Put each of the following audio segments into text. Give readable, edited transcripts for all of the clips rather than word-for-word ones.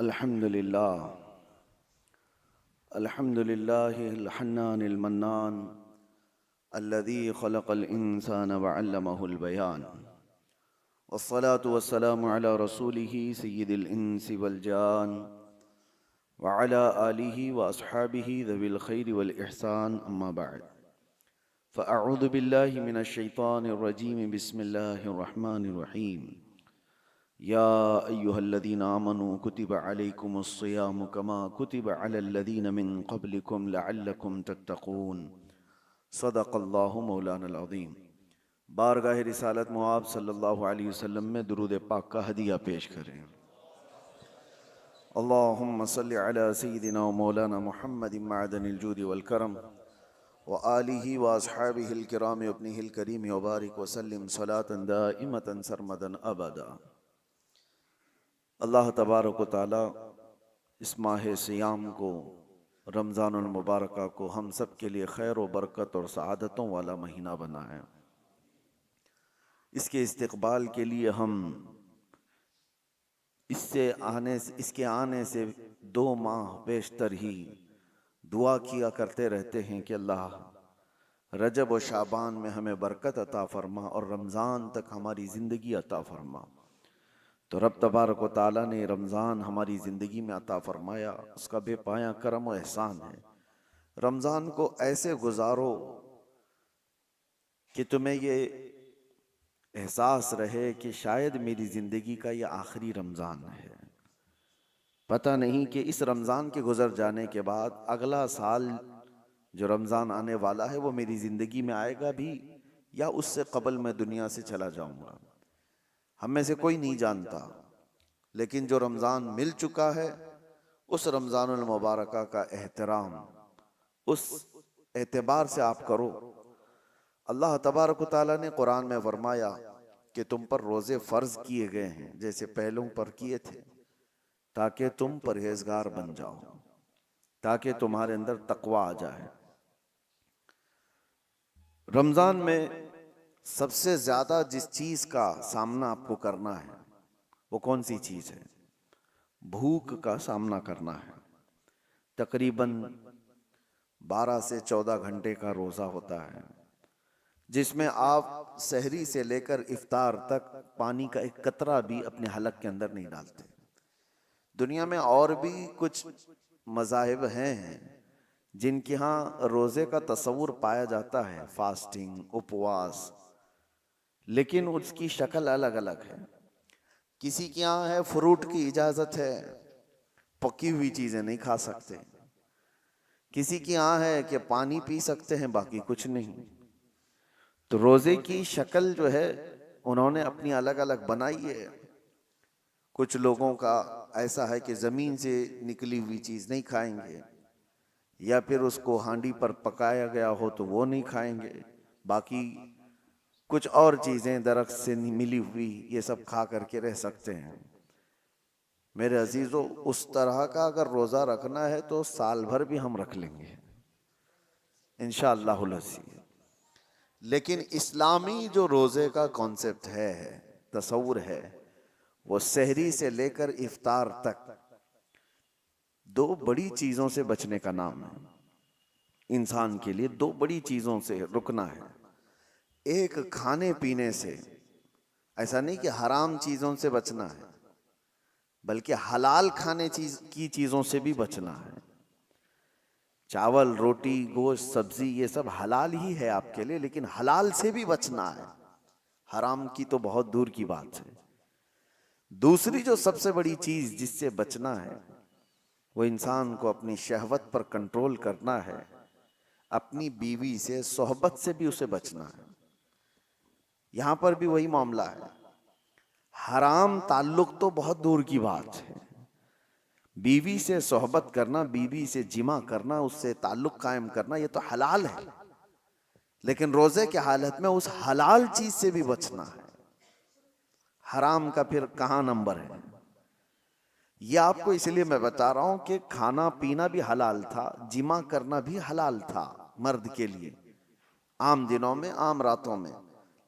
अल्हम्दुलिल्लाह अल्हम्दुलिल्लाहिल हन्नानिल मन्नान अल्लज़ी खलक़ल इंसान व अल्लमहुल बयान वस्सलातु वस्सलामु अला रसूलिही सय्यिदिल इंसी वल जान व अला आलिही व अस्हाबिही ज़विल खैरि वल इहसान अम्मा बअद फ़अऊज़ु बिल्लाहि मिनश शैतानिर रजीम बिस्मिल्लाहिर रहमानिर रहीम या अय्युहल्लज़ीना आमनू कुतिबा अलैकुमुस्सियामु कमा कुतिबा अलल्लज़ीना मिन क़ब्लिकुम लअल्लकुम तत्तक़ून सदक़ल्लाहु मौलानल अज़ीम। बारगाह रिसालत मुआब सल्लल्लाहु अलैहि वसल्लम में दुरूद पाक का हदिया पेश करें। अल्लाहुम्मा सल्लि अला सय्यिदिना व मौलाना मुहम्मदिन मअदनिल जूदि वल करम व आलिहि व अस्हाबिहिल किराम व इब्निहिल करीम व बारिक व सल्लिम सलातन दाइमतन सरमदन अबदा। अल्लाह तबारक व तआला इस माह सियाम को, रमज़ानुल मुबारक को हम सब के लिए खैर व बरकत और सआदतों वाला महीना बनाए। इसके इस्तक़बाल के लिए हम इसके आने से 2 माह बेशतर ही दुआ किया करते रहते हैं कि अल्लाह रजब व शाबान में हमें बरकत अता फरमा और रमज़ान तक हमारी ज़िंदगी अता फरमा। तो रब तबारक व तआला ने रमज़ान हमारी ज़िंदगी में अता फरमाया, उसका बेपाया करम व एहसान है। रमज़ान को ऐसे गुजारो कि तुम्हें ये एहसास रहे कि शायद मेरी ज़िंदगी का ये आखिरी रमज़ान है। पता नहीं कि इस रमज़ान के गुजर जाने के बाद अगला साल जो रमज़ान आने वाला है वो मेरी ज़िंदगी में आएगा भी या उससे कबल मैं दुनिया से चला जाऊँगा। हम में से कोई नहीं जानता, लेकिन जो रमज़ान मिल चुका है उस रमज़ानुल मुबारक का एहतराम उस एतबार से आप करो। अल्लाह तबारक व तआला ने कुरान में फरमाया कि तुम पर रोज़े फ़र्ज किए गए हैं जैसे पहलों पर किए थे, ताकि तुम परहेजगार बन जाओ, ताकि तुम्हारे अंदर तकवा आ जाए। रमज़ान में सबसे ज़्यादा जिस चीज़ का सामना आपको करना है वो कौन सी चीज़ है? भूख का सामना करना है। तकरीबन 12 से 14 घंटे का रोज़ा होता है, जिसमें आप सहरी से लेकर इफ्तार तक पानी का एक कतरा भी अपने हलक के अंदर नहीं डालते। दुनिया में और भी कुछ मज़ाहिब हैं जिनके यहाँ रोज़े का तसव्वुर पाया जाता है, फास्टिंग, उपवास, लेकिन उसकी शक्ल अलग अलग है। किसी के यहाँ है फ्रूट की इजाज़त है, पकी हुई चीज़ें नहीं खा सकते। किसी के यहाँ है कि पानी पी सकते हैं, बाकी कुछ नहीं। तो रोज़े की शक्ल जो है उन्होंने अपनी अलग अलग बनाई है। कुछ लोगों का ऐसा है कि ज़मीन से निकली हुई चीज़ नहीं खाएंगे, या फिर उसको हांडी पर पकाया गया हो तो वो नहीं खाएंगे, बाकी कुछ और चीज़ें दरख्त से मिली हुई ये सब खा करके रह सकते हैं। मेरे अजीज़ों, उस तरह का अगर रोज़ा रखना है तो साल भर भी हम रख लेंगे इंशाअल्लाहुल अज़ीज़। लेकिन इस्लामी जो रोज़े का कॉन्सेप्ट है, तसव्वुर है, वो सहरी से लेकर इफ्तार तक 2 बड़ी चीज़ों से बचने का नाम है। इंसान के लिए 2 बड़ी चीज़ों से रुकना है। एक, खाने पीने से, ऐसा नहीं कि हराम चीज़ों से बचना है, बल्कि हलाल खाने की चीज़ों से भी बचना है। चावल, रोटी, गोश्त, सब्जी ये सब हलाल ही है आपके लिए, लेकिन हलाल से भी बचना है, हराम की तो बहुत दूर की बात है। दूसरी जो सबसे बड़ी चीज़ जिससे बचना है वो इंसान को अपनी शहवत पर कंट्रोल करना है, अपनी बीवी से, सोहबत से भी उसे बचना है। यहाँ पर भी वही मामला है। हराम ताल्लुक तो बहुत दूर की बात है, बीवी से सोहबत करना, बीवी से जिमा करना, उससे ताल्लुक कायम करना, ये तो हलाल है। लेकिन रोज़े की हालत में उस हलाल चीज़ से भी बचना है। हराम का फिर कहाँ नंबर है? ये आपको इसलिए मैं बता रहा हूं कि खाना पीना भी हलाल था, जिमा करना भी हलाल था मर्द के लिए, आम दिनों में, आम रातों में।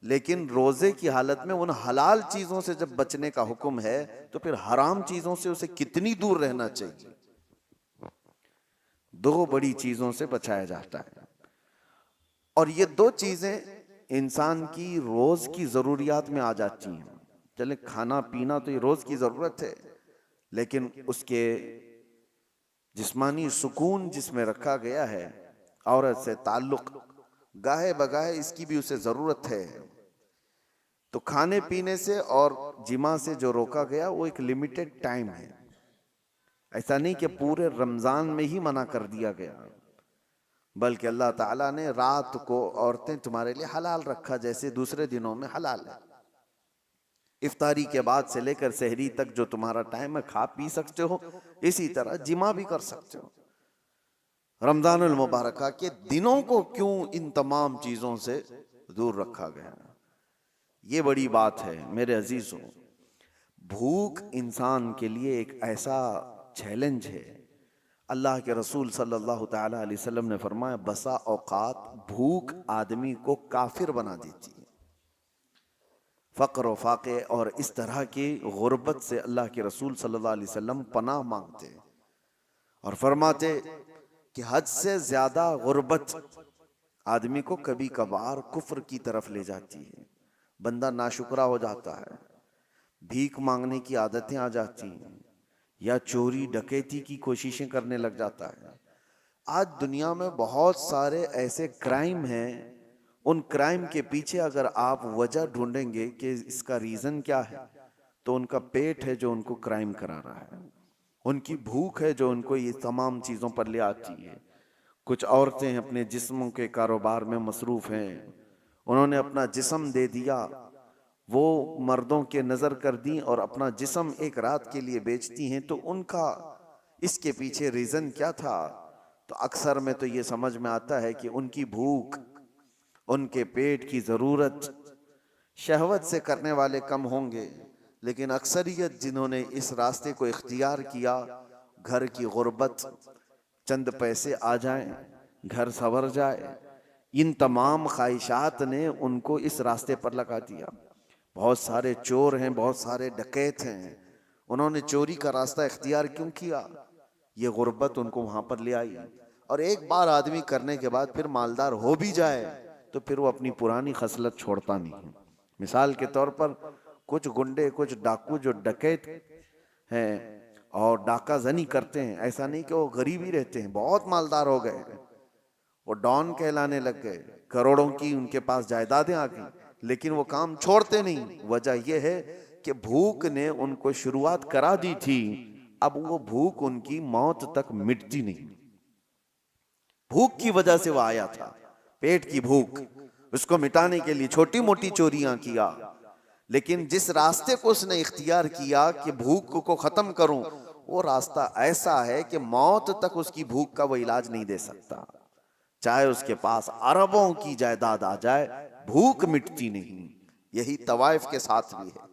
लेकिन रोजे की हालत में उन हलाल चीजों से जब बचने का हुक्म है तो फिर हराम चीजों से उसे कितनी दूर रहना चाहिए। दो बड़ी चीजों से बचाया जाता है, और ये दो चीजें इंसान की रोज की जरूरियात में आ जाती हैं। चले खाना पीना तो ये रोज की जरूरत है, लेकिन उसके जिस्मानी सुकून जिसमें रखा गया है, औरत से ताल्लुक गाहे बगाहे इसकी भी उसे जरूरत है। तो खाने पीने से और जिमा से जो रोका गया वो एक लिमिटेड टाइम है। ऐसा नहीं कि पूरे रमजान में ही मना कर दिया गया, बल्कि अल्लाह ताला ने रात को औरतें तुम्हारे लिए हलाल रखा, जैसे दूसरे दिनों में हलाल है। इफ्तारी के बाद से लेकर सहरी तक जो तुम्हारा टाइम है खा पी सकते हो, इसी तरह जिमा भी कर सकते हो। रमजानुल मुबारक के दिनों को क्यों इन तमाम चीजों से दूर रखा गया, ये बड़ी बात है मेरे अजीजों। भूख इंसान के लिए एक ऐसा चैलेंज है। अल्लाह के रसूल सल्लल्लाहु तआला अलैहि वसल्लम ने फरमाया, बसा औकात भूख आदमी को काफिर बना देती है। फ़क्र व फाक़े और इस तरह की गुर्बत से अल्लाह के रसूल सल्लल्लाहु अलैहि वसल्लम पनाह मांगते और फरमाते कि हद से ज्यादा गुर्बत आदमी को कभी कभार कुफ्र की तरफ ले जाती है। बंदा नाशुक्रा हो जाता है, भीख मांगने की आदतें आ जाती हैं, या चोरी डकैती की कोशिशें करने लग जाता है। आज दुनिया में बहुत सारे ऐसे क्राइम हैं, उन क्राइम के पीछे अगर आप वजह ढूंढेंगे कि इसका रीजन क्या है, तो उनका पेट है जो उनको क्राइम करा रहा है, उनकी भूख है जो उनको ये तमाम चीजों पर ले आती है। कुछ औरतें अपने जिस्मों के कारोबार में मसरूफ हैं, उन्होंने अपना जिस्म दे दिया, वो मर्दों के नजर कर दी और अपना जिस्म एक रात के लिए बेचती हैं। तो उनका इसके पीछे रीजन क्या था? तो अक्सर में तो ये समझ में आता है कि उनकी भूख, उनके पेट की जरूरत शहवत से करने वाले कम होंगे, लेकिन अक्सरियत जिन्होंने इस रास्ते को इख्तियार किया, घर की गुर्बत, चंद पैसे आ जाएं, घर संवर जाए, इन तमाम ख्वाहिशात ने उनको इस रास्ते पर लगा दिया। बहुत सारे चोर हैं, बहुत सारे डकैत हैं, उन्होंने चोरी का रास्ता इख्तियार क्यों किया? ये गुर्बत उनको वहां पर ले आई। और एक बार आदमी करने के बाद फिर मालदार हो भी जाए तो फिर वो अपनी पुरानी खसलत छोड़ता नहीं। मिसाल के तौर पर कुछ गुंडे, कुछ डाकू जो डकैत हैं और डाका जनी करते हैं, ऐसा नहीं कि वो गरीब ही रहते हैं, बहुत मालदार हो गए, वो डॉन कहलाने लग गए, करोड़ों की उनके पास जायदादें आ गई, लेकिन वो काम छोड़ते नहीं। वजह यह है कि भूख ने उनको शुरुआत करा दी थी, अब वो भूख उनकी मौत तक मिटती नहीं। भूख की वजह से वो आया था, पेट की भूख, उसको मिटाने के लिए छोटी मोटी चोरियां किया, लेकिन जिस रास्ते को उसने इख्तियार किया कि भूख को खत्म करूं, वो रास्ता ऐसा है कि मौत तक उसकी भूख का वो इलाज नहीं दे सकता। चाहे उसके पास अरबों की जायदाद आ जाए, भूख मिटती नहीं। यही तवाइफ के साथ भी है।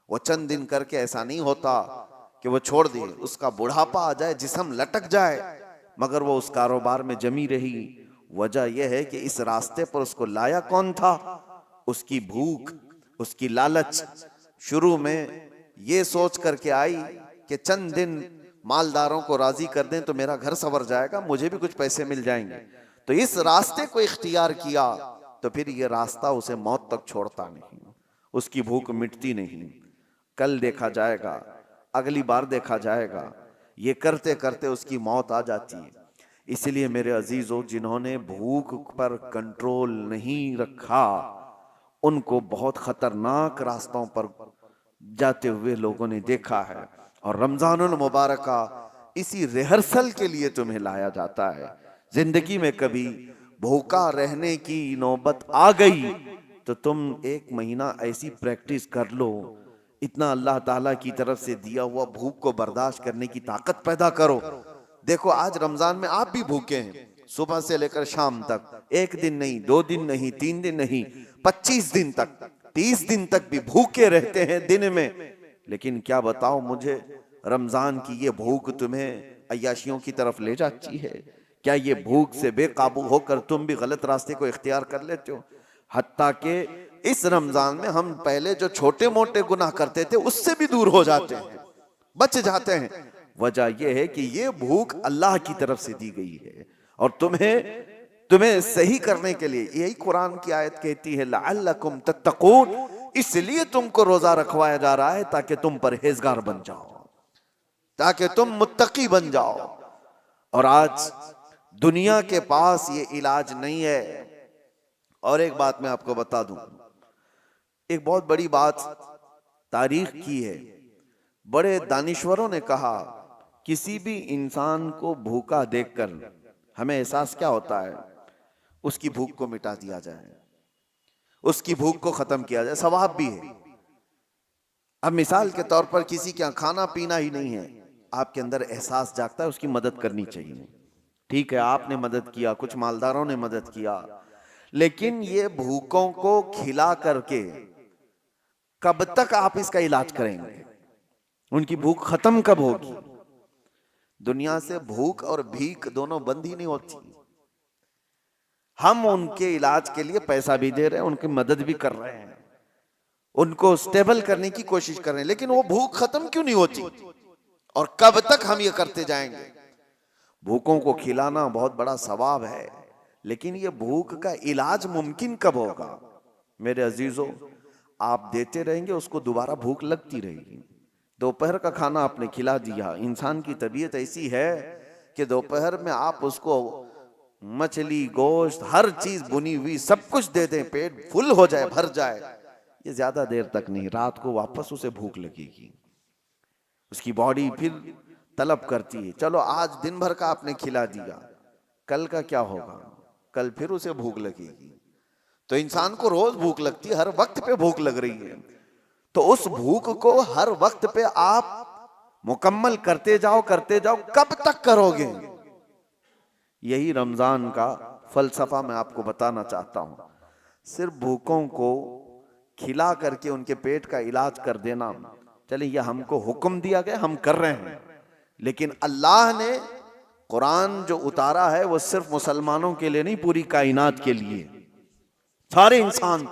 वो चंद दिन करके ऐसा नहीं होता कि वो छोड़ दे, उसका बुढ़ापा आ जाए, जिस्म लटक जाए, मगर वो उस कारोबार में जमी रही। वजह यह है कि इस रास्ते पर उसको लाया कौन था? उसकी भूख, उसकी लालच। शुरू में ये सोच करके आई कि चंद दिन मालदारों को राजी कर दें तो मेरा घर संवर जाएगा, मुझे भी कुछ पैसे मिल जाएंगे। तो इस रास्ते को इख्तियार किया तो फिर ये रास्ता उसे मौत तक छोड़ता नहीं, उसकी भूख मिटती नहीं। कल देखा जाएगा, अगली बार देखा जाएगा, ये करते करते उसकी मौत आ जाती है। इसलिए मेरे अजीजों, जिन्होंने भूख पर कंट्रोल नहीं रखा, उनको बहुत खतरनाक रास्तों पर जाते हुए लोगों ने देखा है। और रमजानुल मुबारक इसी रिहर्सल के लिए तुम्हें लाया जाता है। जिंदगी में कभी भूखा रहने की नौबत आ गई तो तुम एक महीना ऐसी प्रैक्टिस कर लो, इतना अल्लाह ताला की तरफ से दिया हुआ भूख को बर्दाश्त करने की ताकत पैदा करो। देखो आज रमजान में आप भी भूखे हैं, सुबह से लेकर शाम तक, एक दिन नहीं, 2 दिन नहीं, 3 दिन नहीं, 25 दिन तक, 30 दिन तक भी भूखे रहते हैं दिन में। लेकिन क्या बताओ मुझे, रमजान की ये भूख तुम्हें अय्याशियों की तरफ ले जाती है? क्या ये भूख से बेकाबू होकर तुम भी गलत रास्ते को इख्तियार कर लेते हो? हत्ता के इस रमजान में हम पहले जो छोटे मोटे गुनाह करते थे उससे भी दूर हो जाते हैं, बच जाते हैं। वजह यह है कि ये भूख अल्लाह की तरफ से दी गई है और तुम्हें सही करने के लिए, यही कुरान की आयत कहती है लअल्लकुम तत्तकून, इसलिए तुमको रोजा रखवाया जा रहा है ताकि तुम परहेजगार बन जाओ, ताकि तुम मुत्तकी बन जाओ। और आज दुनिया के पास ये इलाज नहीं है। और एक बात मैं आपको बता दूं, एक बहुत बड़ी बात तारीख की है, बड़े दानिश्वरों ने कहा किसी भी इंसान को भूखा देखकर हमें एहसास क्या होता है, उसकी भूख को मिटा दिया जाए, उसकी भूख को खत्म किया जाए, सवाब भी है। अब मिसाल के तौर पर किसी के यहाँ खाना पीना ही नहीं है, आपके अंदर एहसास जागता है उसकी मदद करनी चाहिए। ठीक है, आपने मदद किया, कुछ मालदारों ने मदद किया, लेकिन ये भूखों को खिला करके कब तक आप इसका इलाज करेंगे? उनकी भूख खत्म कब होगी? दुनिया से भूख और भीख दोनों बंद ही नहीं होती। हम उनके इलाज के लिए पैसा भी दे रहे हैं, उनकी मदद भी कर रहे हैं, उनको स्टेबल करने की कोशिश कर रहे हैं, लेकिन वो भूख खत्म क्यों नहीं होती? और कब तक हम ये करते जाएंगे? भूखों को खिलाना बहुत बड़ा सवाब है, लेकिन ये भूख का इलाज मुमकिन कब होगा? मेरे अजीजों, आप देते रहेंगे, उसको दोबारा भूख लगती रहेगी। दोपहर का खाना आपने खिला दिया, इंसान की तबीयत ऐसी है कि दोपहर में आप उसको मछली, गोश्त, हर चीज बुनी हुई सब कुछ दे दें, पेट फुल हो जाए, भर जाए, ये ज्यादा देर तक नहीं, रात को वापस उसे भूख लगेगी। उसकी बॉडी फिर तलब करती है, चलो आज दिन भर का आपने खिला दिया, कल का क्या होगा? कल फिर उसे भूख लगेगी। तो इंसान को रोज भूख लगती है, हर वक्त पे भूख लग रही है, तो उस भूख को हर वक्त पे आप मुकम्मल करते जाओ, कब तक करोगे? यही रमजान का फलसफा मैं आपको बताना चाहता हूं। सिर्फ भूखों को खिला करके उनके पेट का इलाज कर देना, चलिए यह हमको हुक्म दिया गया, हम कर रहे हैं, लेकिन अल्लाह ने कुरान जो उतारा है वो सिर्फ मुसलमानों के लिए नहीं, पूरी कायनात के लिए। सारे इंसान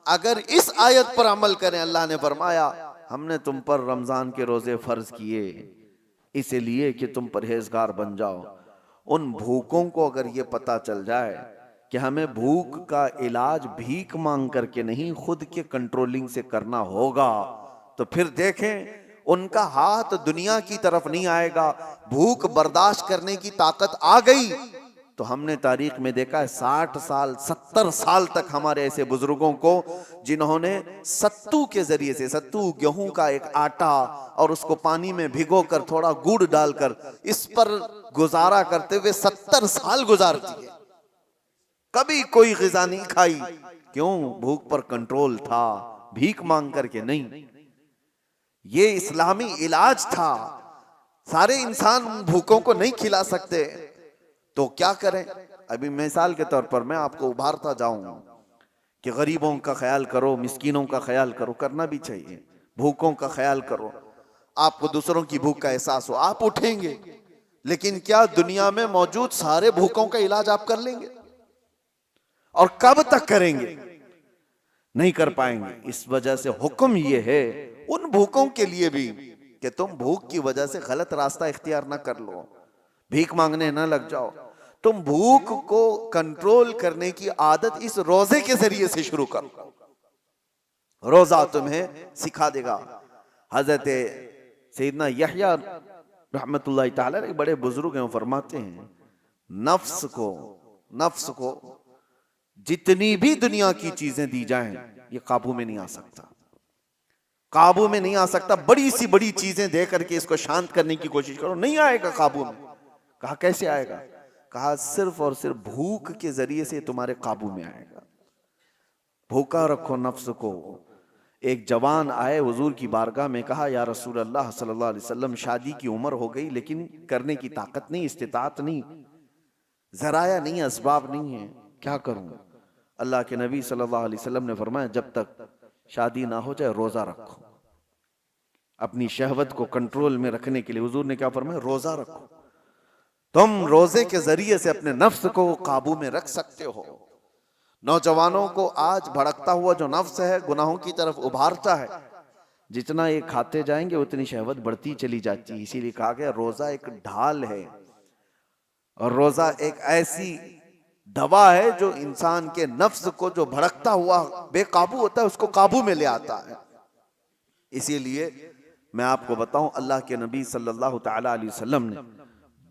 अगर इस आयत पर अमल करें, अल्लाह ने फरमाया हमने तुम पर रमजान के रोजे फर्ज किए इसलिए कि तुम परहेजगार बन जाओ। उन भूखों को अगर ये पता चल जाए कि हमें भूख का इलाज भीख मांग करके नहीं, खुद के कंट्रोलिंग से करना होगा, तो फिर देखें उनका हाथ दुनिया की तरफ नहीं आएगा। भूख बर्दाश्त करने की ताकत आ गई तो हमने तारीख में देखा है 60 साल 70 साल तक हमारे ऐसे बुजुर्गों को जिन्होंने सत्तू के जरिए से, सत्तू गेहूं का एक आटा, और उसको पानी में भिगो कर थोड़ा गुड़ डालकर इस पर गुजारा करते हुए 70 साल गुजार दिए, कभी कोई ग़िज़ा नहीं खाई। क्यों? भूख पर कंट्रोल था, भीख मांग करके नहीं। ये इस्लामी इलाज था। सारे इंसान भूखों को नहीं खिला सकते, तो क्या करें? अभी मिसाल के तौर पर मैं आपको उभारता जाऊं कि गरीबों का ख्याल करो, मिस्कीनों का ख्याल करो, करना भी चाहिए, भूखों का ख्याल करो, आपको दूसरों की भूख का एहसास हो, आप उठेंगे। लेकिन क्या दुनिया में मौजूद सारे भूखों का इलाज आप कर लेंगे? और कब तक करेंगे? नहीं कर पाएंगे। इस वजह से हुक्म यह है उन भूखों के लिए भी कि तुम भूख की वजह से गलत रास्ता इख्तियार ना कर लो, भीख मांगने ना लग जाओ। तुम भूख को कंट्रोल करने की आदत इस रोजे के जरिए से शुरू करो। रोजा तुम्हें सिखा देगा। हजरत सैयदना यहया रहमतुल्लाह ताला एक बड़े बुजुर्ग हैं, फरमाते हैं नफ्स को जितनी भी दुनिया की चीजें दी जाएं ये काबू में नहीं आ सकता, काबू में नहीं आ सकता। बड़ी सी बड़ी चीजें दे करके इसको शांत करने की कोशिश करो, नहीं आएगा काबू में। कहा कैसे आएगा? कहा सिर्फ और सिर्फ भूख के जरिए से तुम्हारे काबू में आएगा। भूखा रखो नफ्स को। एक जवान आए हुजूर की बारगाह में, कहा या रसूल अल्लाह सल्लल्लाहु अलैहि वसल्लम, शादी की उम्र हो गई लेकिन करने की ताकत नहीं, इस्तिताअत नहीं, जराया नहीं, असबाब नहीं है, क्या करूं? अल्लाह के नबी सल्लल्लाहु अलैहि वसल्लम ने फरमाया जब तक शादी ना हो जाए रोजा रखो। अपनी शहवत को कंट्रोल में रखने के लिए हुजूर ने क्या फरमाया? रोजा रखो। तुम रोजे के जरिए से अपने नफ्स को काबू में रख सकते हो। नौजवानों को आज भड़कता हुआ जो नफ्स है गुनाहों की तरफ उभारता है, जितना ये खाते जाएंगे उतनी शहवत बढ़ती चली जाती है। इसीलिए कहा गया रोजा एक ढाल है और रोजा एक ऐसी दवा है जो इंसान के नफ्स को जो भड़कता हुआ बेकाबू होता है उसको काबू में ले आता है। इसीलिए मैं आपको बताऊं, अल्लाह के नबी सल्लल्लाहु ताला अलैहि वसल्लम ने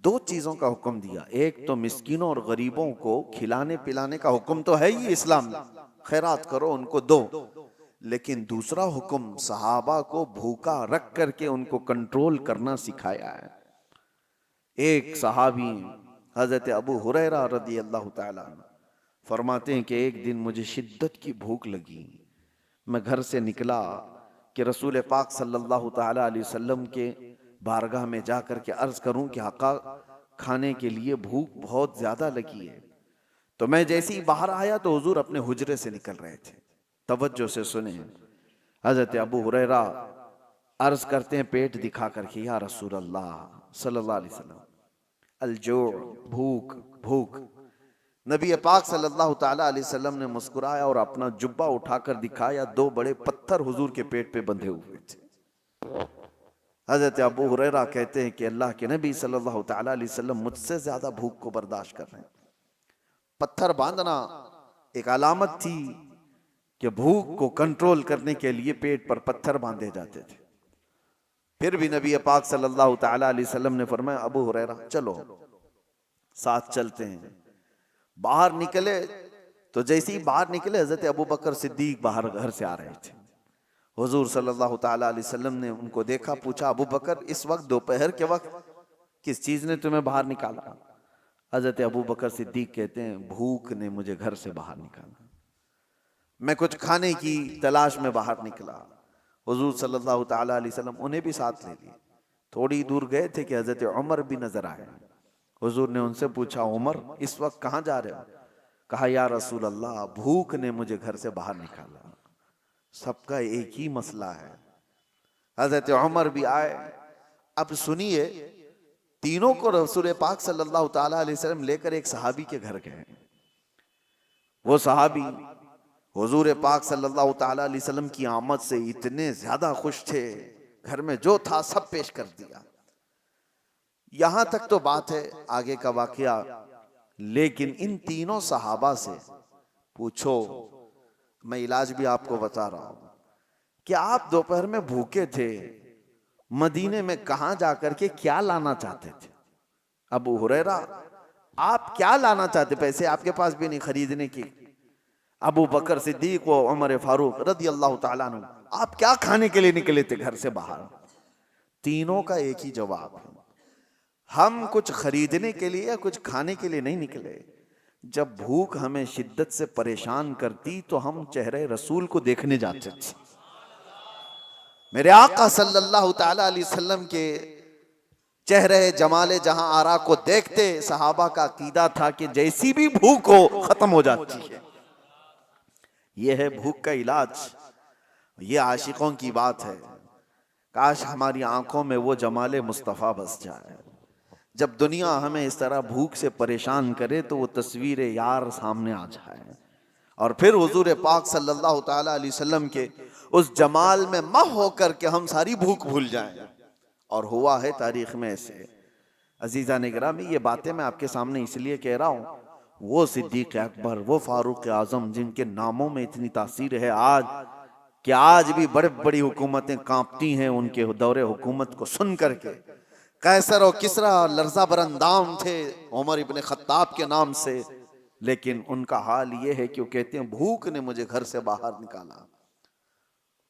दो चीजों का हुक्म दिया। एक तो मिस्कीनों और गरीबों को खिलाने पिलाने का हुक्म तो है ही इस्लाम में, खैरात करो उनको दो। लेकिन दूसरा हुक्म सहाबा को भूखा रख करके उनको कंट्रोल करना सिखाया है। एक सहाबी हजरत अबू हुरैरा रदी अल्लाह ताला फरमाते हैं कि एक दिन मुझे शिद्दत की भूख लगी। मैं घर से निकला कि रसूल पाक सल्लल्लाहु ताला अलैहि वसल्लम के बारगाह में जाकर के अर्ज करूं कि आका खाने के लिए भूख बहुत ज्यादा लगी है। तो मैं जैसे ही बाहर आया तो हुजूर अपने हुजरे से निकल रहे थे। तवज्जो से सुने, हजरत अबू हुरैरा अर्ज करते हैं पेट दिखा करके, या रसूल अल्लाह सल्लल्लाहु अलैहि वसल्लम अलजो, भूख भूख। नबी पाक सल्लल्लाहु ताला अलैहि वसल्लम ने मुस्कुराया और अपना जुब्बा उठाकर दिखाया, दो बड़े पत्थर हुजूर के पेट पे बंधे हुए थे। हजरत अबू हुरैरा कहते हैं कि अल्लाह के नबी सल्लल्लाहु ताला अलैहि वसल्लम मुझसे ज्यादा भूख को बर्दाश्त कर रहे हैं। पत्थर बांधना एक अलामत थी कि भूख को कंट्रोल करने के लिए पेट पर पत्थर बांधे जाते थे। फिर भी नबी पाक सल्लल्लाहु ताला अलैहि वसल्लम ने फरमाया, अबू हुरैरा चलो साथ चलते हैं। बाहर निकले तो जैसे ही बाहर निकले हजरत अबू बकर सिद्दीक बाहर घर से आ रहे थे। हुजूर सल्लल्लाहु ताला अलैहि वसल्लम ने उनको देखा, पूछा अबू बकर इस वक्त दोपहर के वक्त किस चीज ने तुम्हें बाहर निकाला? हजरत अबू बकर सिद्दीक कहते हैं भूख ने मुझे घर से बाहर निकाला, मैं कुछ खाने की तलाश में बाहर निकला। हुजूर सल्लल्लाहु ताला अलैहि वसल्लम उन्हें भी साथ ले लिए। थोड़ी दूर गए थे कि हजरत उमर भी नजर आए। हुजूर ने उनसे पूछा, उमर इस वक्त कहाँ जा रहे हो? कहा, या रसूल अल्लाह भूख ने मुझे घर से बाहर निकाला। सबका एक ही मसला है। हजरत उमर भी आए। अब सुनिए, तीनों को रसूल पाक सल्लल्लाहु ताला अलैहि वसल्लम लेकर एक सहाबी के घर गए। वो सहाबी हुजूर पाक सल्लल्लाहु ताला अलैहि वसल्लम की आमद से इतने ज्यादा खुश थे, घर में जो था सब पेश कर दिया। यहां तक तो बात है आगे का वाकया, लेकिन इन तीनों सहाबा से पूछो, मैं इलाज भी आपको बता रहा हूं कि आप दोपहर में भूखे थे, मदीने में कहां जाकर के क्या लाना चाहते थे? अबू हुरैरा आप क्या लाना चाहते? पैसे आपके पास भी नहीं खरीदने की। अबू बकर सिद्दीक व उमर फारूक रदी अल्लाह ताला अन्हु, आप क्या खाने के लिए निकले थे घर से बाहर? तीनों का एक ही जवाब है, हम कुछ खरीदने के लिए या कुछ खाने के लिए नहीं निकले। जब भूख हमें शिद्दत से परेशान करती तो हम चेहरे रसूल को देखने जाते थे। मेरे आका सल्लल्लाहु ताला अलैहि वसल्लम के चेहरे जमाले जहां आरा को देखते, सहाबा का अकीदा था कि जैसी भी भूख हो खत्म हो जाती है। यह है भूख का इलाज। ये आशिकों की बात है। काश हमारी आंखों में वो जमाले मुस्तफ़ा बस जाए। जब दुनिया हमें इस तरह भूख से परेशान करे तो वो तस्वीर यार सामने आ जाए और फिर हुजूर पाक सल्लल्लाहु ताला अलैहि वसल्लम के उस जमाल में मह होकर के हम सारी भूख भूल जाएं। और हुआ है तारीख में ऐसे। अजीजा निगरामी, ये बातें मैं आपके सामने इसलिए कह रहा हूं, वो सिद्दीक अकबर, वो फारूक आजम जिनके नामों में इतनी तासीर है आज कि आज भी बड़ी बड़ी हुकूमतें कांपती हैं उनके दौरे हुकूमत को सुन करके। कैसर और किसरा लर्जा बरंदाम थे उमर इब्ने खत्ताब के नाम से, लेकिन उनका हाल ये है कि वो कहते हैं भूख ने मुझे घर से बाहर निकाला।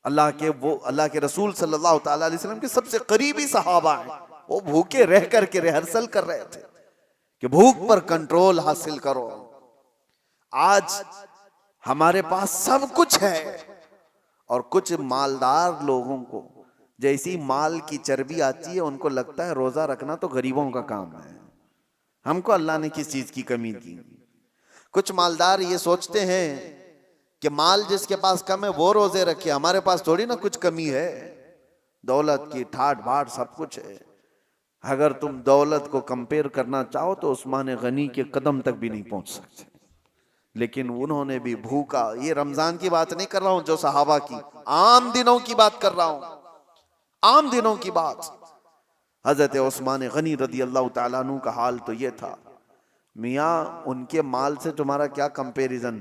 अल्लाह के रसूल सल्लल्लाहु ताला अलैहि वसल्लम के सबसे करीबी सहाबा हैं, वो भूखे रह करके रिहर्सल कर रहे थे कि भूख पर कंट्रोल हासिल करो। आज हमारे पास सब कुछ है और कुछ मालदार लोगों को जैसी माल की चर्बी आती है उनको लगता है रोजा रखना तो गरीबों का काम है, हमको अल्लाह ने किस चीज की कमी दी। कुछ मालदार ये सोचते हैं कि माल जिसके पास कम है वो रोजे रखे, हमारे पास थोड़ी ना कुछ कमी है। दौलत की ठाट बाट सब कुछ है। अगर तुम दौलत को कंपेयर करना चाहो तो उस्मान गनी के कदम तक भी नहीं पहुंच सकते। लेकिन उन्होंने भी भूखा, ये रमजान की बात नहीं कर रहा हूं जो सहाबा की, आम दिनों की बात कर रहा हूं, आम दिनों की बात। हजरत उस्मान गनी रदी अल्लाह तआला अन्हु का हाल तो ये था, मियाँ उनके माल से तुम्हारा क्या कंपैरिजन।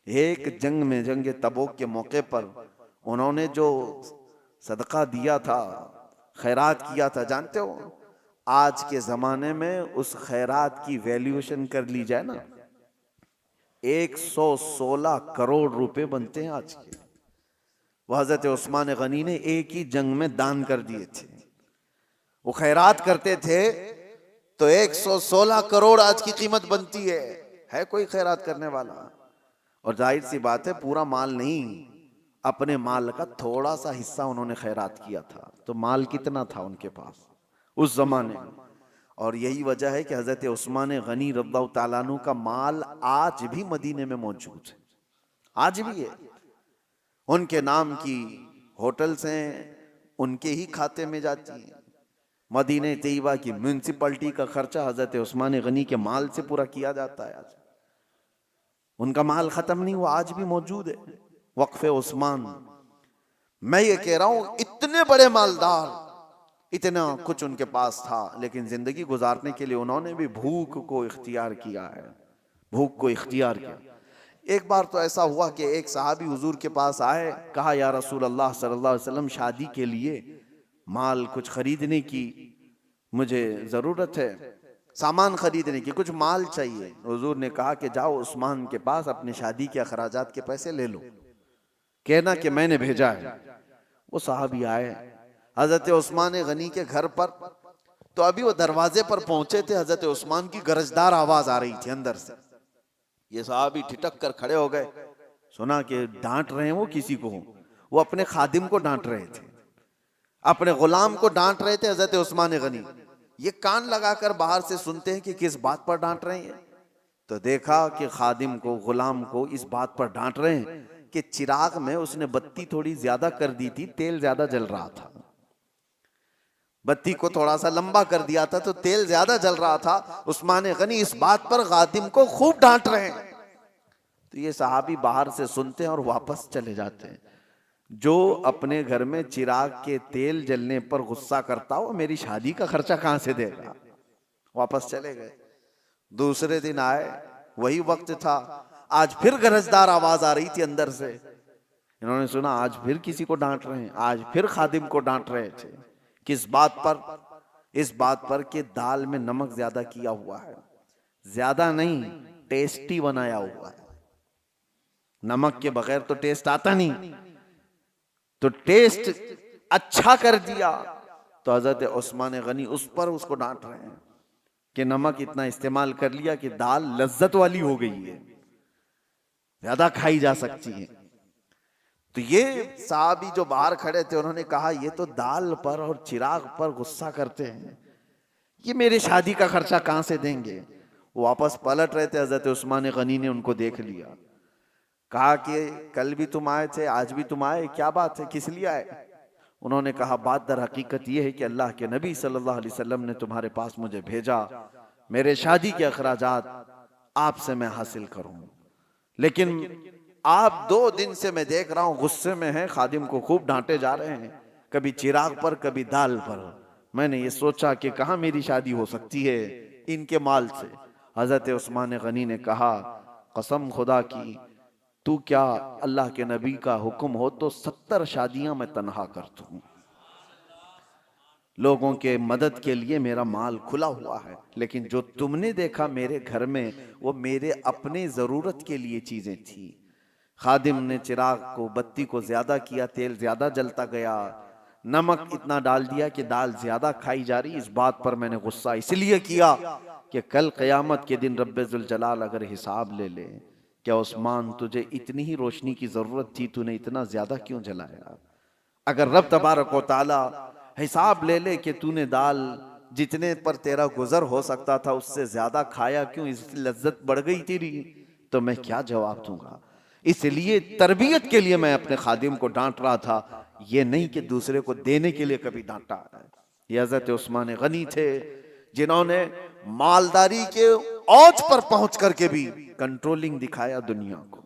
एक जंग में, जंग तबूक के मौके पर उन्होंने जो सदका दिया था, खैरात किया था, जानते हो आज के जमाने में उस खैरात की वैल्यूएशन कर ली जाए ना, 116 करोड़ रुपए बनते हैं आज के। वह हजरत उस्मान गनी ने एक ही जंग में दान कर दिए थे। वो खैरात करते थे तो 116 करोड़ आज की कीमत बनती है कोई खैरात करने वाला? और जाहिर सी बात है पूरा माल नहीं, अपने माल का थोड़ा सा हिस्सा उन्होंने खैरात किया था। तो माल कितना था उनके पास उस जमाने में। और यही वजह है कि हजरत उस्मान गनी रज़ियल्लाहु ताला अन्हु का माल आज भी मदीने में मौजूद है, आज भी है। उनके नाम की होटल्स हैं, उनके ही खाते में जाती हैं। मदीने तैयबा की म्युनिसिपैलिटी का खर्चा हजरत उस्मान गनी के माल से पूरा किया जाता है। आज उनका माल खत्म नहीं हुआ, आज भी मौजूद है वक्फे उस्मान। मैं ये कह रहा हूं इतने बड़े मालदार, इतना कुछ उनके पास था, लेकिन जिंदगी गुजारने के लिए उन्होंने भी भूख को इख्तियार किया है, भूख को इख्तियार किया। एक बार तो ऐसा हुआ कि एक सहाबी हुजूर के पास आए, कहा या रसूल अल्लाह सल्लल्लाहु अलैहि वसल्लम शादी के लिए माल कुछ खरीदने की मुझे जरूरत है, सामान खरीदने की, कुछ माल चाहिए। हुजूर ने कहा कि जाओ उस्मान के पास अपने शादी के अखराजात के पैसे ले लो, कहना कि मैंने भेजा है। वो साहबी आए हजरत उस्मान गनी के घर पर, तो अभी वो दरवाजे पर पहुंचे थे, हजरत उस्मान की गरजदार आवाज आ रही थी अंदर से। ये साहबी ठिठक कर खड़े हो गए, सुना कि डांट रहे हैं वो किसी को, वो अपने खादिम को डांट रहे थे, अपने गुलाम को डांट रहे थे हजरत उस्मान गनी। ये कान लगाकर बाहर से सुनते हैं कि किस बात पर डांट रहे हैं। तो देखा कि खादिम को, गुलाम को इस बात पर डांट रहे हैं कि चिराग में उसने बत्ती थोड़ी ज्यादा कर दी थी, तेल ज्यादा जल रहा था, बत्ती को थोड़ा सा लंबा कर दिया था तो तेल ज्यादा जल रहा था। उस्मान गनी इस बात पर खादिम को खूब डांट रहे हैं। तो ये सहाबी बाहर से सुनते हैं और वापस चले जाते हैं। जो अपने घर में चिराग के तेल जलने पर गुस्सा करता हो, मेरी शादी का खर्चा कहां से देगा? वापस चले गए। दूसरे दिन आए, वही वक्त था, आज फिर गरजदार आवाज आ रही थी अंदर से। इन्होंने सुना आज फिर किसी को डांट रहे हैं, आज फिर खादिम को डांट रहे थे। किस बात पर? इस बात पर कि दाल में नमक ज्यादा किया हुआ है, ज्यादा नहीं, टेस्टी बनाया हुआ है। नमक के बगैर तो टेस्ट आता नहीं, तो टेस्ट अच्छा कर दिया। तो हजरत उस्मान गनी उस पर उसको डांट रहे हैं कि नमक इतना इस्तेमाल कर लिया कि दाल लज्जत वाली हो गई है, ज्यादा खाई जा सकती है। तो ये साहबी जो बाहर खड़े थे उन्होंने कहा ये तो दाल पर और चिराग पर गुस्सा करते हैं, ये मेरे शादी का खर्चा कहां से देंगे? वो वापस पलट रहे थे, हजरत उस्मान गनी ने उनको देख लिया, कहा कि कल भी तुम आए थे, आज भी तुम आए, क्या बात है, किस लिए आए? उन्होंने कहा बात दर हकीकत यह है कि अल्लाह के नबी सल्लल्लाहु अलैहि वसल्लम ने तुम्हारे पास मुझे भेजा, मेरे शादी के अखराजात आपसे मैं हासिल करूं, लेकिन आप 2 दिन से मैं देख रहा हूं गुस्से में हैं, खादिम को खूब डांटे जा रहे हैं, कभी चिराग पर कभी दाल पर। मैंने ये सोचा कि कहां मेरी शादी हो सकती है इनके माल से। हजरत उस्मान गनी ने कहा कसम खुदा की, तू क्या अल्लाह के नबी का हुक्म हो तो 70 शादियां मैं तन्हा कर दूं। लोगों के मदद के लिए मेरा माल खुला हुआ है, लेकिन जो तुमने देखा मेरे घर में वो मेरे अपने जरूरत के लिए चीजें थी। खादिम ने चिराग को, बत्ती को ज्यादा किया, तेल ज्यादा जलता गया, नमक इतना डाल दिया कि दाल ज्यादा खाई जा रही। इस बात पर मैंने गुस्सा इसलिए किया कि कल क़यामत के दिन रब्बे जुल जलाल अगर हिसाब ले ले, क्या उस्मान तुझे इतनी ही रोशनी की जरूरत थी, तूने इतना ज्यादा क्यों जलाया? अगर रब तबारक व तआला हिसाब ले ले कि तूने दाल जितने पर तेरा गुजर हो सकता था उससे ज्यादा खाया क्यों, इसकी लज्जत बढ़ गई तेरी, तो मैं क्या जवाब दूंगा? इसलिए तरबियत के लिए मैं अपने खादिम को डांट रहा था, ये नहीं कि दूसरे को देने के लिए कभी डांटा है। ये हजरत उस्मान गनी थे जिन्होंने मालदारी के औज पर पहुंच करके भी कंट्रोलिंग दिखाया दुनिया को।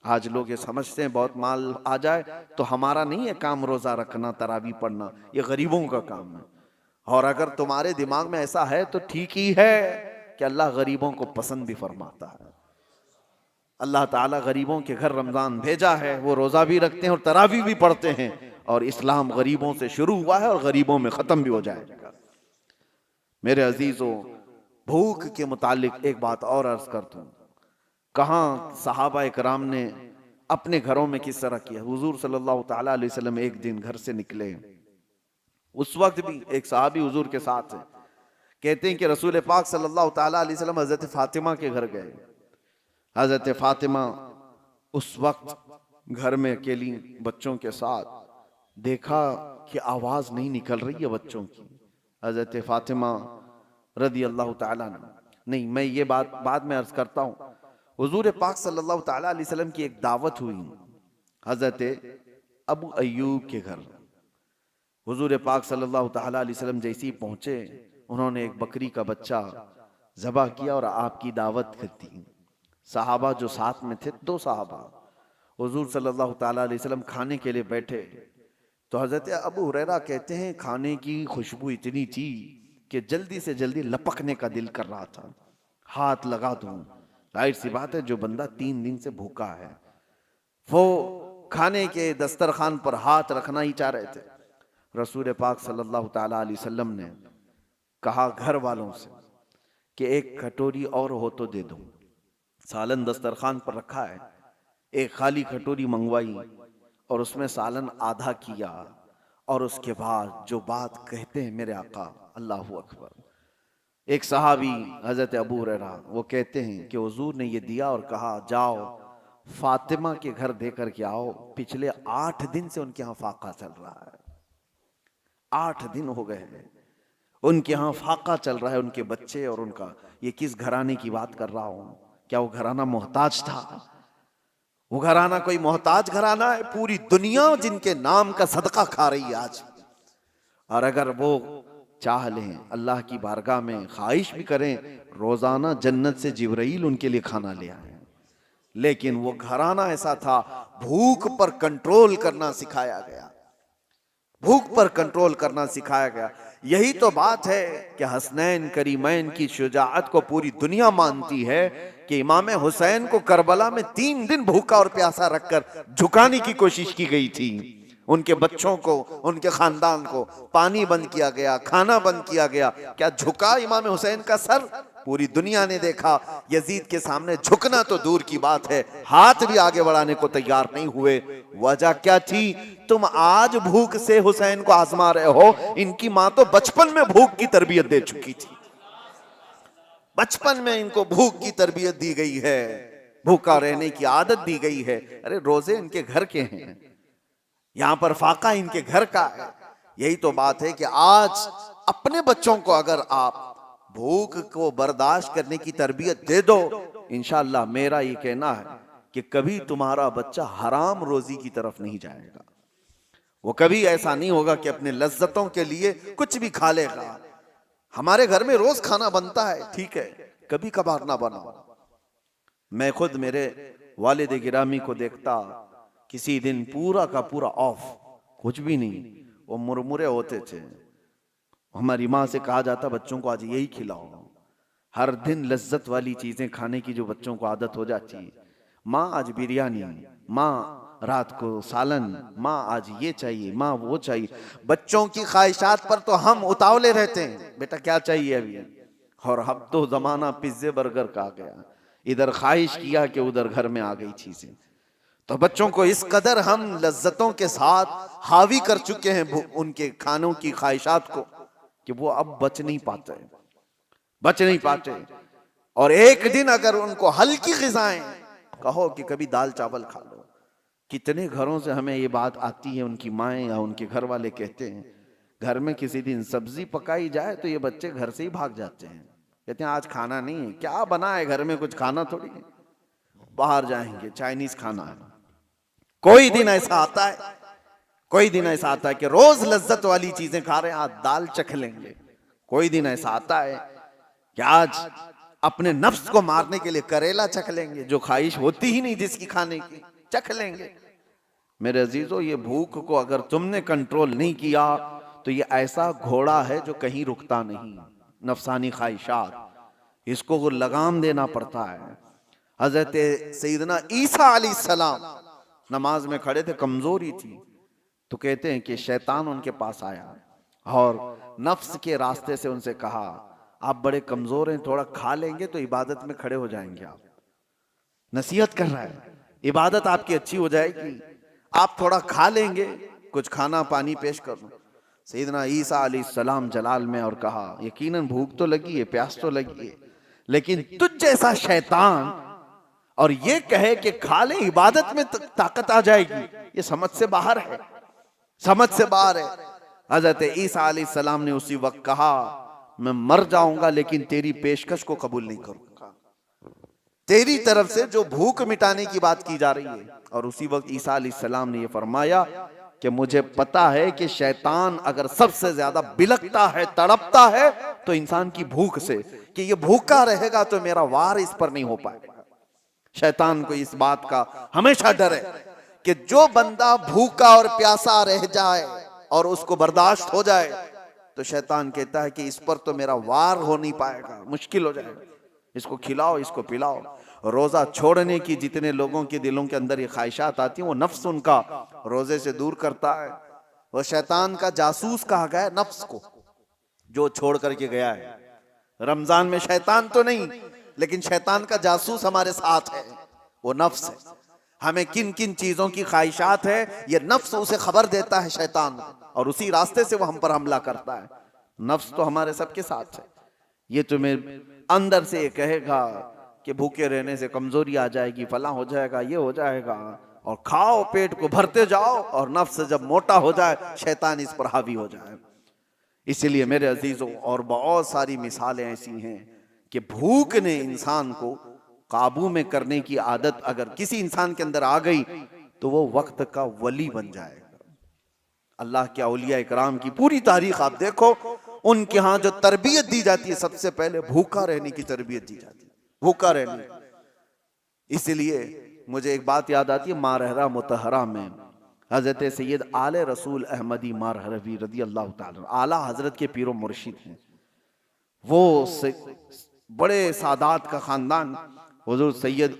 आज लोग ये समझते हैं बहुत माल आ जाए तो हमारा नहीं है काम रोजा रखना, तरावी पढ़ना, ये गरीबों का काम है। और अगर तुम्हारे दिमाग में ऐसा है तो ठीक ही है कि अल्लाह गरीबों को पसंद भी फरमाता है। अल्लाह ताला गरीबों के घर रमजान भेजा है, वो रोजा भी रखते हैं और तरावी भी पढ़ते हैं, और इस्लाम गरीबों से शुरू हुआ है और गरीबों में खत्म भी हो जाएगा। मेरे अजीजों, भूख के मुतालिक एक बात और अर्ज कर दूं, कहां सहाबा इकराम ने अपने घरों में किस तरह किया। हुजूर सल्लल्लाहु ताला अलैहि वसल्लम एक दिन घर से निकले, उस वक्त भी एक सहाबी हुजूर के साथ है। कहते हैं कि रसूल पाक सल्लल्लाहु ताला अलैहि वसल्लम हजरत फातिमा के घर गए। हजरत फातिमा उस वक्त घर में अकेली बच्चों के साथ, देखा कि आवाज नहीं निकल रही है बच्चों की। हजरत फातिमा रदी अल्लाह ताला नहीं, मैं ये बात बाद में अर्ज करता हूँ। हुजूर पाक सल्लल्लाहु ताला अलैहि वसल्लम की एक दावत हुई हजरत अबू अय्यूब के घर। हुजूर पाक सल्लल्लाहु ताला अलैहि वसल्लम जैसे ही पहुंचे, उन्होंने एक बकरी का बच्चा ज़बह किया और आपकी दावत कर दी। सहाबा जो साथ में थे, 2 सहाबा, हुजूर सल्लल्लाहु ताला अलैहि वसल्लम खाने के लिए बैठे तो हजरत अबू हुरैरा कहते हैं खाने की खुशबू इतनी थी कि जल्दी से जल्दी लपकने का दिल कर रहा था, हाथ लगा दूं। जाहिर सी बात है, जो बंदा 3 दिन से भूखा है वो खाने के दस्तरखान पर हाथ रखना ही चाह रहे थे। रसूल पाक सल्लल्लाहु ताला अलैहि वसल्लम ने कहा घर वालों से कि एक कटोरी और हो तो दे दो। सालन दस्तरखान पर रखा है, एक खाली कटोरी मंगवाई और उसमें सालन आधा किया, और उसके बाद जो बात कहते हैं मेरे आका, अल्लाहु अकबर। एक सहाबी हजरत अबू हुरैरा वो कहते हैं कि हुजूर ने ये दिया और कहा जाओ फातिमा के घर देकर के आओ, पिछले 8 दिन से उनके यहाँ फाका चल रहा है। 8 दिन हो गए हैं उनके यहाँ फाका चल रहा है, उनके बच्चे और उनका। ये किस घराने की बात कर रहा हूं? क्या वो घराना मोहताज था? वो घराना कोई मोहताज घराना है? पूरी दुनिया जिनके नाम का सदका खा रही है आज। और अगर वो चाह लें, अल्लाह की बारगाह में ख्वाहिश भी करें, रोजाना जन्नत से जिब्राइल उनके लिए खाना ले आए। लेकिन वो घराना ऐसा था, भूख पर कंट्रोल करना सिखाया गया, भूख पर कंट्रोल करना सिखाया गया। यही तो बात है कि हसनैन करीमैन की शुजाअत को पूरी दुनिया मानती है कि इमाम हुसैन को करबला में 3 दिन भूखा और प्यासा रखकर झुकाने की कोशिश की गई थी। उनके बच्चों को, उनके खानदान को पानी बंद किया गया, खाना बंद किया गया। क्या झुका इमाम हुसैन का सर? पूरी दुनिया ने देखा। यजीद के सामने झुकना तो दूर की बात है, हाथ भी आगे बढ़ाने को तैयार नहीं हुए। वजह क्या थी? तुम आज भूख से हुसैन को आजमा रहे हो, इनकी मां तो बचपन में भूख की तरबियत दे चुकी थी। बचपन में इनको भूख की तरबियत दी गई है, भूखा रहने की आदत दी गई है। अरे रोजे इनके घर के हैं, यहां पर फाका इनके घर का है। यही तो बात है कि आज अपने बच्चों को अगर आप भूख को बर्दाश्त करने की तरबियत दे दो, इंशाअल्लाह मेरा ये कहना है कि कभी तुम्हारा बच्चा हराम रोजी की तरफ नहीं जाएगा। वो कभी ऐसा नहीं होगा कि अपने लज्जतों के लिए कुछ भी खा लेगा। हमारे घर में रोज खाना बनता है, ठीक है, कभी कभार ना बनाओ। मैं खुद मेरे वालिद गिरामी को देखता, किसी दिन पूरा का पूरा ऑफ, कुछ भी नहीं, वो मुरमुरे होते थे। हमारी माँ से कहा जाता बच्चों को आज यही खिलाओ। हर दिन लज्जत वाली चीजें खाने की जो बच्चों को आदत हो जाती है, माँ आज बिरयानी, माँ रात को सालन, माँ आज ये चाहिए, माँ वो चाहिए। बच्चों की ख्वाहिशात पर तो हम उतावले रहते हैं, बेटा क्या चाहिए अभी। और अब तो जमाना पिज्जे बर्गर का आ गया, इधर ख्वाहिश किया कि उधर घर में आ गई चीजें। तो बच्चों को इस कदर हम लज्जतों के साथ हावी कर चुके हैं उनके खानों की ख्वाहिशात को कि वो अब बच नहीं पाते। और एक दिन अगर उनको हल्की ग़िज़ाएं कहो कि कभी दाल चावल खा लो, कितने घरों से हमें ये बात आती है, उनकी माएँ या उनके घर वाले कहते हैं, घर में किसी दिन सब्जी पकाई जाए तो ये बच्चे घर से ही भाग जाते हैं, कहते हैं आज खाना नहीं है। क्या बना है घर में? कुछ खाना थोड़ी है, बाहर जाएंगे, चाइनीज खाना है। कोई दिन ऐसा आता है, कोई दिन ऐसा आता है कि रोज लज्जत वाली चीजें खा रहे हैं, आज दाल चख लेंगे। कोई दिन ऐसा आता है कि आज अपने नफ्स को मारने के लिए करेला चख लेंगे, जो ख्वाहिश होती ही नहीं जिसकी खाने की, चख लेंगे। मेरे अजीजों, ये भूख को अगर तुमने कंट्रोल नहीं किया तो ये ऐसा घोड़ा है जो कहीं रुकता नहीं। नफसानी ख्वाहिशात, इसको वो लगाम देना पड़ता है। हजरत सैयदना ईसा अलैहिस्सलाम नमाज में खड़े थे, कमजोरी थी, तो कहते हैं कि शैतान उनके पास आया और नफ्स के रास्ते से उनसे कहा, आप बड़े कमजोर हैं, थोड़ा खा लेंगे तो इबादत में खड़े हो जाएंगे। आप नसीहत कर रहा है, इबादत आपकी अच्छी हो जाएगी, आप थोड़ा खा लेंगे, कुछ खाना पानी पेश कर लो। सैयदना ईसा अलैहिस्सलाम जलाल में और कहा, यकीनन भूख तो लगी है, प्यास तो लगी है, लेकिन तुझ जैसा शैतान और ये कहे कि खा ले इबादत में ताकत आ जाएगी, ये समझ से बाहर है, समझ से बाहर है। हजरत ईसा अलैहिस्सलाम ने उसी वक्त कहा, मैं मर जाऊंगा लेकिन तेरी पेशकश को कबूल नहीं करूंगा, तेरी तरफ से जो भूख मिटाने की बात की जा रही है। और उसी वक्त ईसा अलैहिस्सलाम ने यह फरमाया कि मुझे पता है कि शैतान अगर सबसे ज्यादा बिलकता है, तड़पता है तो इंसान की भूख से, कि ये भूखा रहेगा तो मेरा वार इस पर नहीं हो पाएगा। शैतान को इस बात का हमेशा डर है कि जो बंदा भूखा और प्यासा रह जाए और उसको बर्दाश्त हो जाए तो शैतान कहता है कि इस पर तो मेरा वार हो नहीं पाएगा, मुश्किल हो जाएगा, इसको खिलाओ, इसको पिलाओ। रोजा छोड़ने की जितने लोगों के दिलों के अंदर ये ख्वाहिशात आती हैं, वो नफ्स उनका रोजे से दूर करता है। वो शैतान का जासूस कहा गया है नफ्स को, जो छोड़ करके गया है। रमजान में शैतान तो नहीं, लेकिन शैतान का जासूस हमारे साथ है, वो नफ्स है। हमें किन किन चीजों की ख्वाहिशात है, ये नफ्स उसे खबर देता है शैतान, और उसी रास्ते से वो हम पर हमला करता है। नफ्स तो हमारे सबके साथ है। ये तुम्हें अंदर से कहेगा कि भूखे रहने से कमजोरी आ जाएगी, फला हो जाएगा, ये हो जाएगा, और खाओ, पेट को भरते जाओ, और नफ्स जब मोटा हो जाए शैतान इस पर हावी हो जाए। इसलिए मेरे अजीजों, और बहुत सारी मिसालें ऐसी हैं कि भूख ने इंसान को काबू में करने की आदत अगर किसी इंसान के अंदर आ गई तो वो वक्त का वली बन जाएगा। अल्लाह के औलिया इकराम की पूरी तारीख आप देखो, उनके यहाँ जो तरबियत दी जाती है, सबसे पहले भूखा रहने की तरबियत दी जाती है, भूखा रहने। इसलिए मुझे एक बात याद आती है, मारहरा मुतहरा में हजरत सैयद आले रसूल अहमदी मारहरवी रदी अल्लाह ताला, आला हजरत के पीरो मुर्शिद हैं। वो बड़े सादात का खानदान, हुजूर सैयद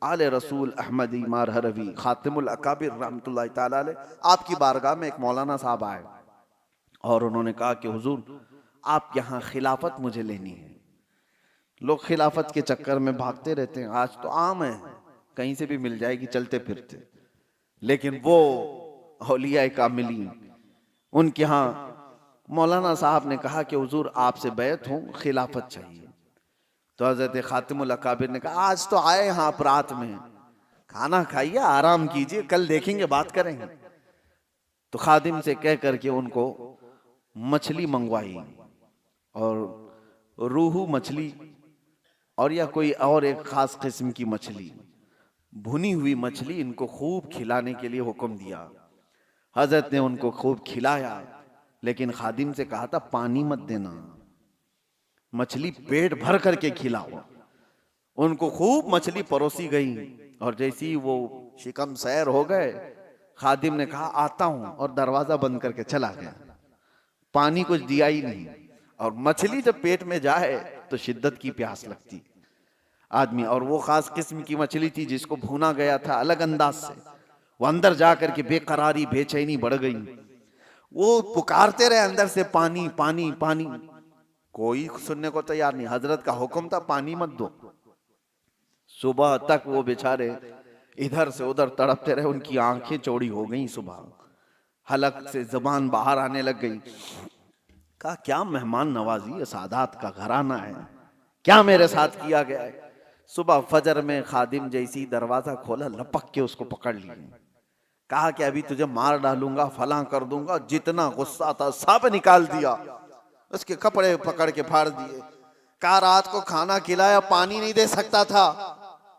आले रसूल अहमदी मारहरवी खातिमुल अकाबिर रहमतुल्लाह ताला अलैह, आपकी बारगाह में एक मौलाना साहब आए और उन्होंने कहा कि हुजूर आप यहाँ खिलाफत मुझे लेनी है। लोग खिलाफत के चक्कर में भागते रहते हैं, आज तो आम है, कहीं से भी मिल जाएगी चलते फिरते, लेकिन वो औलिया कामिलीन, उनके यहाँ मौलाना साहब ने कहा कि हुजूर आपसे बैत हूँ, खिलाफत चाहिए। तो हजरत खातिमुल अकाबिर ने कहा, आज तो आए यहाँ आप रात में, खाना खाइए, आराम कीजिए, कल देखेंगे, बात करेंगे। तो खादिम से कह करके उनको मछली मंगवाई, और रूहू मछली और या कोई और एक खास किस्म की मछली, भुनी हुई मछली इनको खूब खिलाने के लिए हुक्म दिया। हजरत ने उनको खूब खिलाया, लेकिन खादिम से कहा था पानी मत देना, मछली पेट भर करके खिलाओ। उनको खूब मछली परोसी गई, और जैसी वो शिकम सैर हो गए, खादिम ने कहा आता हूं, और दरवाजा बंद करके चला गया। पानी कुछ दिया ही नहीं, और मछली जब पेट में जाए तो शिद्दत की प्यास लगती आदमी। और वो खास किस्म की मछली थी जिसको भूना गया था अलग अंदाज से, वो अंदर जाकर के बेकरारी बेचैनी बढ़ गई। वो पुकारते रहे अंदर से, पानी पानी पानी, कोई सुनने को तैयार नहीं। हजरत का हुक्म था पानी मत दो। सुबह तक वो बेचारे इधर से उधर तड़पते रहे, उनकी आंखें चौड़ी हो गई, सुबह हलक से जबान बाहर आने लग गई। कहा क्या मेहमान नवाजी, सादात का घराना है, क्या मेरे साथ किया गया है। सुबह फजर में खादिम जैसी दरवाजा खोला, लपक के उसको पकड़ लिया, कहा कि अभी तुझे मार डालूंगा, फलां कर दूंगा। जितना गुस्सा था सब निकाल दिया, उसके कपड़े पकड़ के फाड़ दिए। कहा रात को खाना खिलाया, पानी नहीं दे सकता था।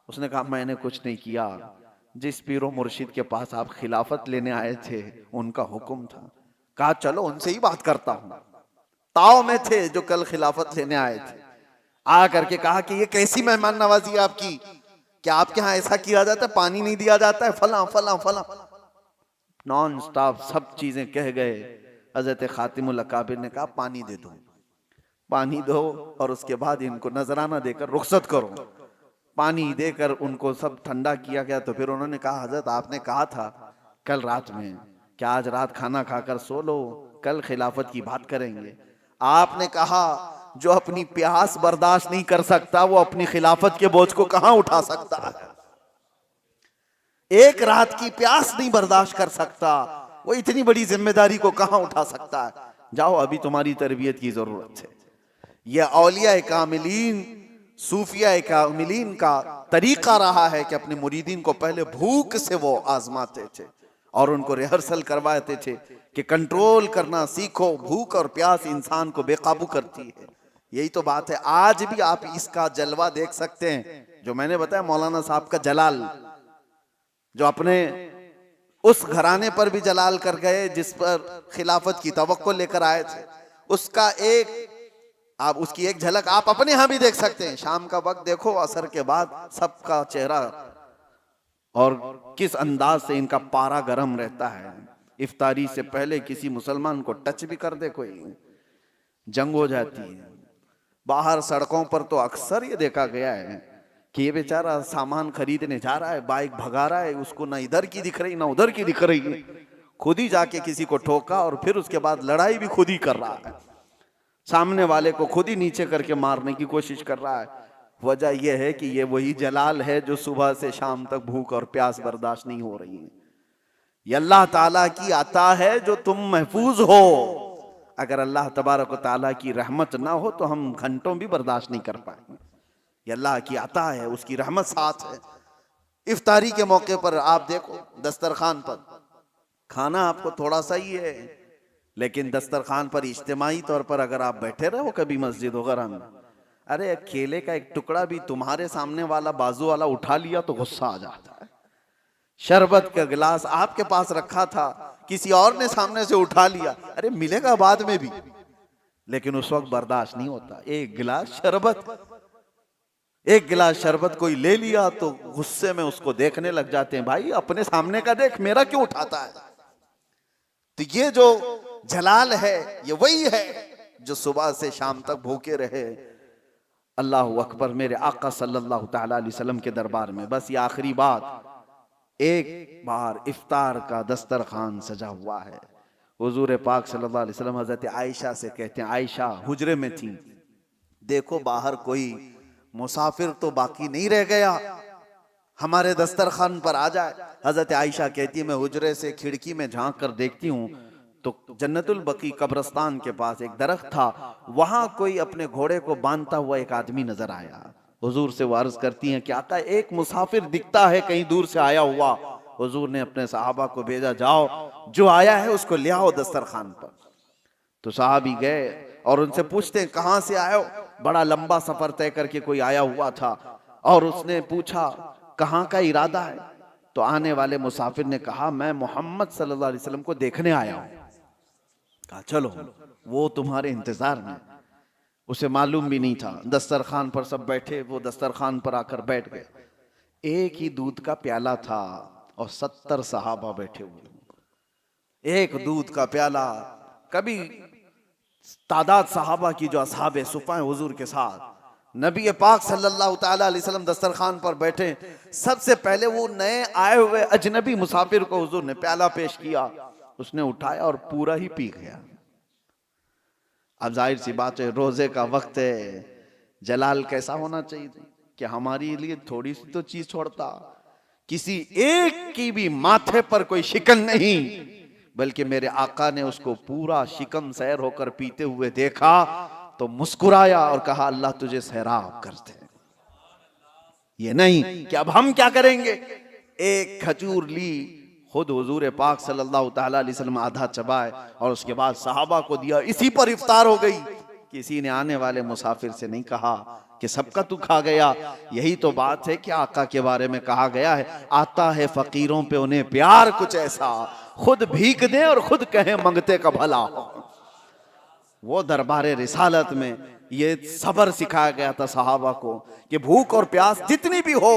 उसने कहा मैंने कुछ नहीं किया, जिस पीरो मुर्शिद के पास आप खिलाफत लेने आए थे उनका हुक्म था। कहा चलो उनसे ही बात करता हूं। ताव में थे जो कल खिलाफत लेने आए थे, आ करके कहा कि ये कैसी मेहमान नवाजी है आपकी, क्या आपके यहाँ ऐसा किया जाता है, पानी नहीं दिया जाता है, फला फला फला, नॉन स्टॉप सब चीजें कह गए। हजरत खातिमुल अकाबिर ने कहा पानी दे दो, पानी दो, और उसके बाद इनको नजराना देकर रुखसत करो। पानी देकर उनको सब ठंडा किया गया। तो फिर उन्होंने कहा हजरत आपने कहा था कल रात में कि आज रात खाना खाकर सो लो, कल खिलाफत की बात करेंगे। आपने कहा जो अपनी प्यास बर्दाश्त नहीं कर सकता वो अपनी खिलाफत के बोझ को कहां उठा सकता है। एक रात की प्यास नहीं बर्दाश्त कर सकता, वो इतनी बड़ी जिम्मेदारी को कहां उठा सकता है। जाओ अभी तुम्हारी तरबियत की जरूरत है। यह औलिया कामिलीन, सूफिया कामिलीन का तरीका रहा है कि अपने मुरीदीन को पहले भूख से वो आजमाते थे और उनको रिहर्सल करवाते थे कि कंट्रोल करना सीखो, भूख और प्यास इंसान को बेकाबू करती है। यही तो बात है। आज भी आप इसका जलवा देख सकते हैं जो मैंने बताया, मौलाना साहब का जलाल, जो अपने उस घराने पर भी जलाल कर गए जिस पर खिलाफत की तवक्को लेकर आए थे। उसका आप उसकी एक झलक आप अपने यहां भी देख सकते हैं। शाम का वक्त देखो, असर के बाद सबका चेहरा और किस अंदाज से इनका पारा गर्म रहता है। इफ्तारी से पहले किसी मुसलमान को टच भी कर दे कोई, जंग हो जाती है। बाहर सड़कों पर तो अक्सर ये देखा गया है कि ये बेचारा सामान खरीदने जा रहा है, बाइक भगा रहा है, उसको ना इधर की दिख रही ना उधर की दिख रही है, खुद ही जाके किसी को ठोका और फिर उसके बाद लड़ाई भी खुद ही कर रहा है, सामने वाले को खुद ही नीचे करके मारने की कोशिश कर रहा है। वजह यह है कि ये वही जलाल है जो सुबह से शाम तक भूख और प्यास बर्दाश्त नहीं हो रही है। ये अल्लाह ताला की अता है जो तुम महफूज हो। अगर अल्लाह तबारक व ताला की रहमत ना हो तो हम घंटों भी बर्दाश्त नहीं कर पाएंगे। ये अल्लाह की अता है, उसकी रहमत साथ है। इफ्तारी के मौके पर आप देखो, दस्तरखान पर खाना आपको थोड़ा सा ही है, लेकिन दस्तरखान पर इज्तिमाई तौर पर अगर आप बैठे रहो कभी मस्जिद वगैरह में, अरे केले का एक टुकड़ा भी तुम्हारे सामने वाला बाजू वाला उठा लिया तो गुस्सा आ जाता है। शरबत का गिलास आपके पास रखा था, किसी और ने सामने से उठा लिया, अरे मिलेगा बाद में भी, लेकिन उस वक्त बर्दाश्त नहीं होता। एक गिलास शरबत कोई ले लिया तो गुस्से में उसको देखने लग जाते हैं, भाई अपने सामने का देख, मेरा क्यों उठाता है। तो ये जो जलाल है ये वही है जो सुबह से शाम तक भूखे रहे। अल्लाह अकबर। मेरे आका सल्लल्लाहु तआला अलैहि वसल्लम के दरबार में बस ये आखिरी बात, एक बार इफ्तार का दस्तरखान सजा हुआ है। हुजूर पाक सल्लल्लाहु अलैहि वसल्लम हजरत आयशा से कहते हैं, आयशा हुजरे में थी, देखो बाहर कोई मुसाफिर तो बाकी नहीं रह गया, हमारे दस्तरखान पर आ जाए। हजरत आयशा कहती है, मैं हुजरे से खिड़की में झांक कर देखती हूँ तो जन्नतुल बकी कब्रस्तान के पास एक दरख्त था, वहां कोई अपने घोड़े को बांधता हुआ एक आदमी नजर आया। हुजूर से वो अर्ज करती हैं कि आका एक मुसाफिर दिखता है कहीं दूर से आया हुआ। हुजूर ने अपने सहाबा को भेजा, जाओ जो आया है उसको ले आओ दस्तरखान पर। तो साहबी गए और उनसे पूछते हैं कहां से आए हो। बड़ा लंबा सफर तय करके कोई आया हुआ था और उसने पूछा कहां का इरादा है। तो आने वाले मुसाफिर ने कहा मैं मोहम्मद सल्लल्लाहु अलैहि वसल्लम को देखने आया हूं। कहा चलो वो तुम्हारे इंतजार में। उसे मालूम भी नहीं था। दस्तरखान पर सब बैठे, वो दस्तरखान पर आकर बैठ गए। एक ही दूध का प्याला था और 70 सहाबा बैठे हुए। एक दूध का प्याला। कभी तादाद सहाबा की जो असहाबे सुफ़ा हुजूर के साथ, नबी पाक सल्लल्लाहु ताला अलैहि वसल्लम दस्तरखान पर बैठे, सबसे पहले वो नए आए हुए अजनबी मुसाफिर को हुजूर ने प्याला पेश किया। उसने उठाया और पूरा ही पी गया। अब जाहिर सी बात है रोजे का वक्त है, जलाल कैसा होना चाहिए कि हमारे लिए थोड़ी सी तो चीज छोड़ता। किसी एक की भी माथे पर कोई शिकन नहीं, बल्कि मेरे आका ने उसको पूरा शिकन सैर होकर पीते हुए देखा तो मुस्कुराया और कहा अल्लाह तुझे सैराब कर दे। ये नहीं कि अब हम क्या करेंगे। एक खजूर ली, खुद हुजूर पाक सल्लल्लाहु ताला अलैहि वसल्लम आधा चबाए और उसके बाद सहाबा को दिया। इसी पर इफ्तार हो गई। किसी ने आने वाले मुसाफिर से नहीं कहा कि सबका तू खा गया। यही तो बात है कि आका के बारे में कहा गया है, आता है फकीरों पे उन्हें प्यार कुछ ऐसा, खुद भीख दे और खुद कहे मंगते का भला हो। वो दरबारे रिसालत में ये सब्र सिखाया गया था सहाबा को कि भूख और प्यास जितनी भी हो,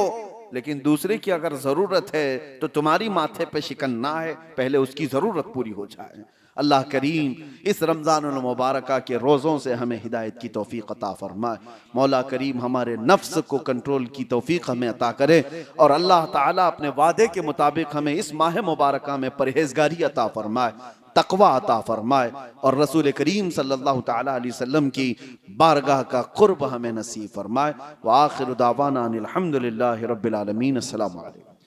लेकिन दूसरे की अगर जरूरत है तो तुम्हारी माथे पे शिकन ना है, पहले उसकी जरूरत पूरी हो जाए। अल्लाह करीम इस रमज़ानुल मुबारक के रोज़ों से हमें हिदायत की तौफीक अता फरमाए। मौला करीम हमारे नफ्स को कंट्रोल की तौफीक हमें अता करे और अल्लाह ताला अपने वादे के मुताबिक हमें इस माह मुबारक में परहेजगारी अता फरमाए, तकवा अता फरमाए और रसूल करीम सल्लल्लाहु ताला अलैहि वसल्लम की बारगाह का कुर्ब हमें नसीब फरमाए। व आखिर दावाना अनिल हम्दुलिल्लाहि रब्बिल आलमीन। अस्सलामु अलैकुम।